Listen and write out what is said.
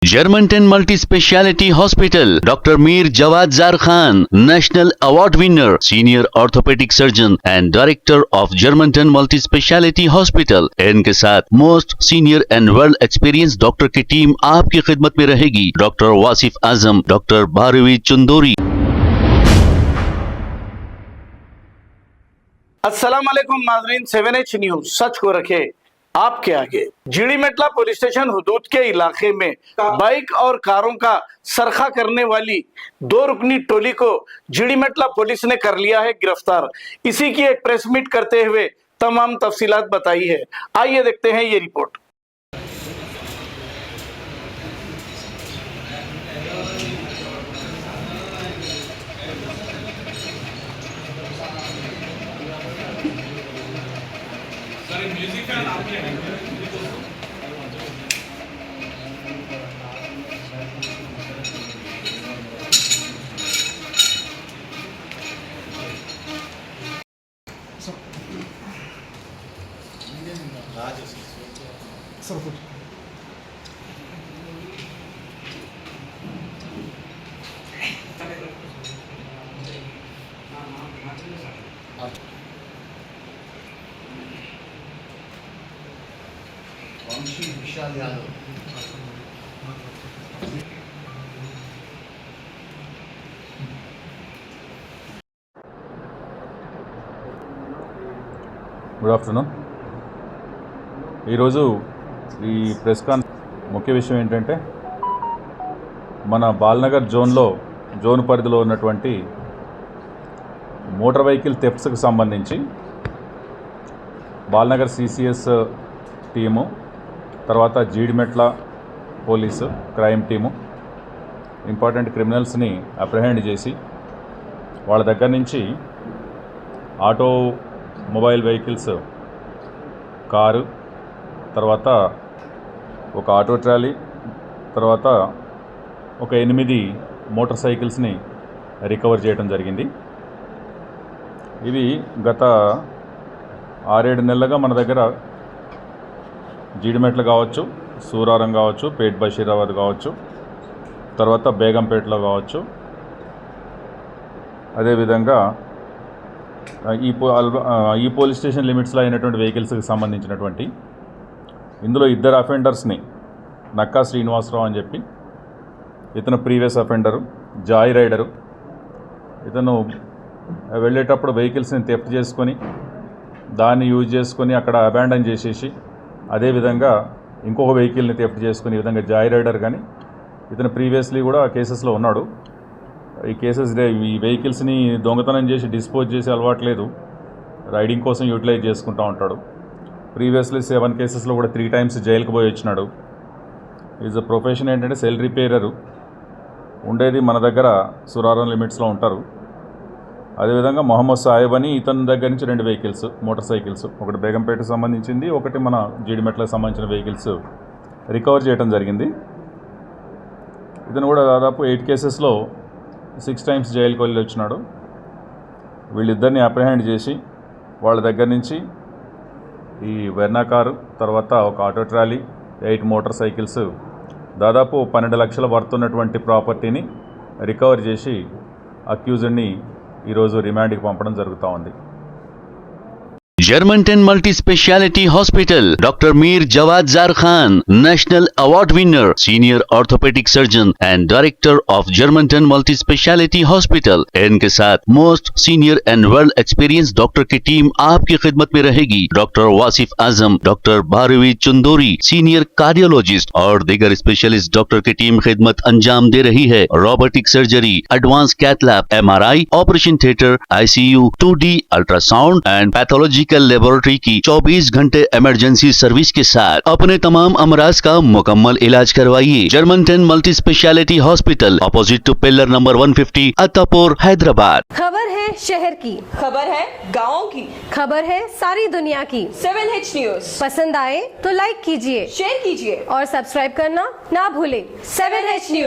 Germantown Multi-Speciality Hospital, Dr. Mir Jawad Zar Khan, National Award winner, Senior Orthopedic Surgeon and Director of Germantown Multi-Speciality Hospital। इनके साथ most senior and world experience doctor की team आपकी खिदमत में रहेगी। Doctor Wasif Azam, doctor Bharvi Chandori. अस्सलाम वालेकुम नाज़रीन, 7H न्यूज सच को रखे आपके आगे। जीड़ीमेटला पुलिस स्टेशन हुदूद के इलाके में बाइक और कारों का सरखा करने वाली 2 रुकनी टोली को जीड़ीमेटला पुलिस ने कर लिया है गिरफ्तार। इसी की एक प्रेस मीट करते हुए तमाम तफसीलात बताई है। आइए देखते हैं ये रिपोर्ट। विशाल यादव గుడ్ ఆఫ్టర్నూన్। ఈరోజు ఈ ప్రెస్ కాన్ ముఖ్య విషయం ఏంటంటే మన బాల్నగర్ జోన్ పరిధిలో ఉన్నటువంటి మోటార్ వెహికల్ థెఫ్ట్స్కి సంబంధించి బాల్నగర్ సిసిఎస్ టీము, తర్వాత Jeedimetla police crime team important క్రిమినల్స్ని అప్రహెండ్ చేసి వాళ్ళ దగ్గర నుంచి మొబైల్ వెహికల్స్, కారు, తర్వాత ఒక ఆటో ట్రాలీ, తర్వాత ఒక 8 మోటార్ సైకిల్స్ని రికవర్ చేయడం జరిగింది। ఇవి గత 6-7 నెలలుగా మన దగ్గర జీడిమెట్లు కావచ్చు, సూరారం కావచ్చు, పేట్ బషీరాబాద్ కావచ్చు, తర్వాత బేగంపేటలో కావచ్చు, అదేవిధంగా ఈ పోలీస్ స్టేషన్ లిమిట్స్లో అయినటువంటి వెహికల్స్కి సంబంధించినటువంటి ఇందులో 2 అఫెండర్స్ని, నక్కా శ్రీనివాసరావు అని చెప్పి ఇతను ప్రీవియస్ అఫెండరు, జాయ్ రైడరు, ఇతను వెళ్ళేటప్పుడు వెహికల్స్ని థెఫ్ట్ చేసుకొని దాన్ని యూజ్ చేసుకొని అక్కడ అబాండన్ చేసేసి అదేవిధంగా ఇంకొక వెహికల్ని థెఫ్ట్ చేసుకుని ఈ విధంగా జాయ్ రైడర్ కానీ ఇతను ప్రీవియస్లీ కూడా కేసెస్లో ఉన్నాడు। ఈ వెహికల్స్ని దొంగతనం చేసి డిస్పోజ్ చేసి అలవాట్లేదు, రైడింగ్ కోసం యూటిలైజ్ చేసుకుంటూ ఉంటాడు। ప్రీవియస్లీ 7 కేసెస్లో కూడా 3 టైమ్స్ జైలుకి పోయి వచ్చినాడు। ఈజ్ అ ప్రొఫెషన్ ఏంటంటే సెల్ రిపేరరు, ఉండేది మన దగ్గర సురారం లిమిట్స్లో ఉంటారు। అదేవిధంగా మొహమ్మద్ సాహెబ్ అని ఇతని దగ్గర నుంచి 2 వెహికల్స్ మోటార్ సైకిల్స్, ఒకటి బేగంపేటకు సంబంధించింది, ఒకటి మన జీడిమెట్లకు సంబంధించిన వెహికల్స్ రికవర్ చేయడం జరిగింది। ఇతను కూడా దాదాపు 8 కేసెస్లో 6 టైమ్స్ జైలుకి వెళ్ళి వచ్చినాడు। వీళ్ళిద్దరిని అప్రహెండ్ చేసి వాళ్ళ దగ్గర నుంచి ఈ వెర్నా కారు, తర్వాత ఒక ఆటో ట్రాలీ, 8 మోటార్ సైకిల్స్, దాదాపు 12 లక్షల వర్త్ ఉన్నటువంటి ప్రాపర్టీని రికవర్ చేసి అక్యూజ్డ్ని ఈరోజు రిమాండ్కి పంపడం జరుగుతూ ఉంది। Germantown Multi-Speciality Hospital, Dr. Mir Jawad Zar Khan, National Award winner, Senior Orthopedic Surgeon and Director of Germantown Multi-Speciality Hospital। इनके साथ most senior and world experience doctor की टीम आपकी खिदमत में रहेगी। Doctor Wasif Azam, doctor Bharvi Chandori, senior cardiologist और दीगर specialist doctor की टीम खिदमत अंजाम दे रही है। Robotic surgery, advance cath lab, MRI, operation theatre, ICU, 2D ultrasound and pathology laboratory की 24 घंटे इमरजेंसी सर्विस के साथ अपने तमाम अमराज का मुकम्मल इलाज करवाइए। जर्मनटन multi speciality hospital, opposite to pillar number 150, Attapur, Hyderabad. खबर है शहर की, खबर है गाँव की, खबर है सारी दुनिया की। 7H न्यूज पसंद आए तो लाइक कीजिए, शेयर कीजिए और सब्सक्राइब करना ना भूले। 7H news.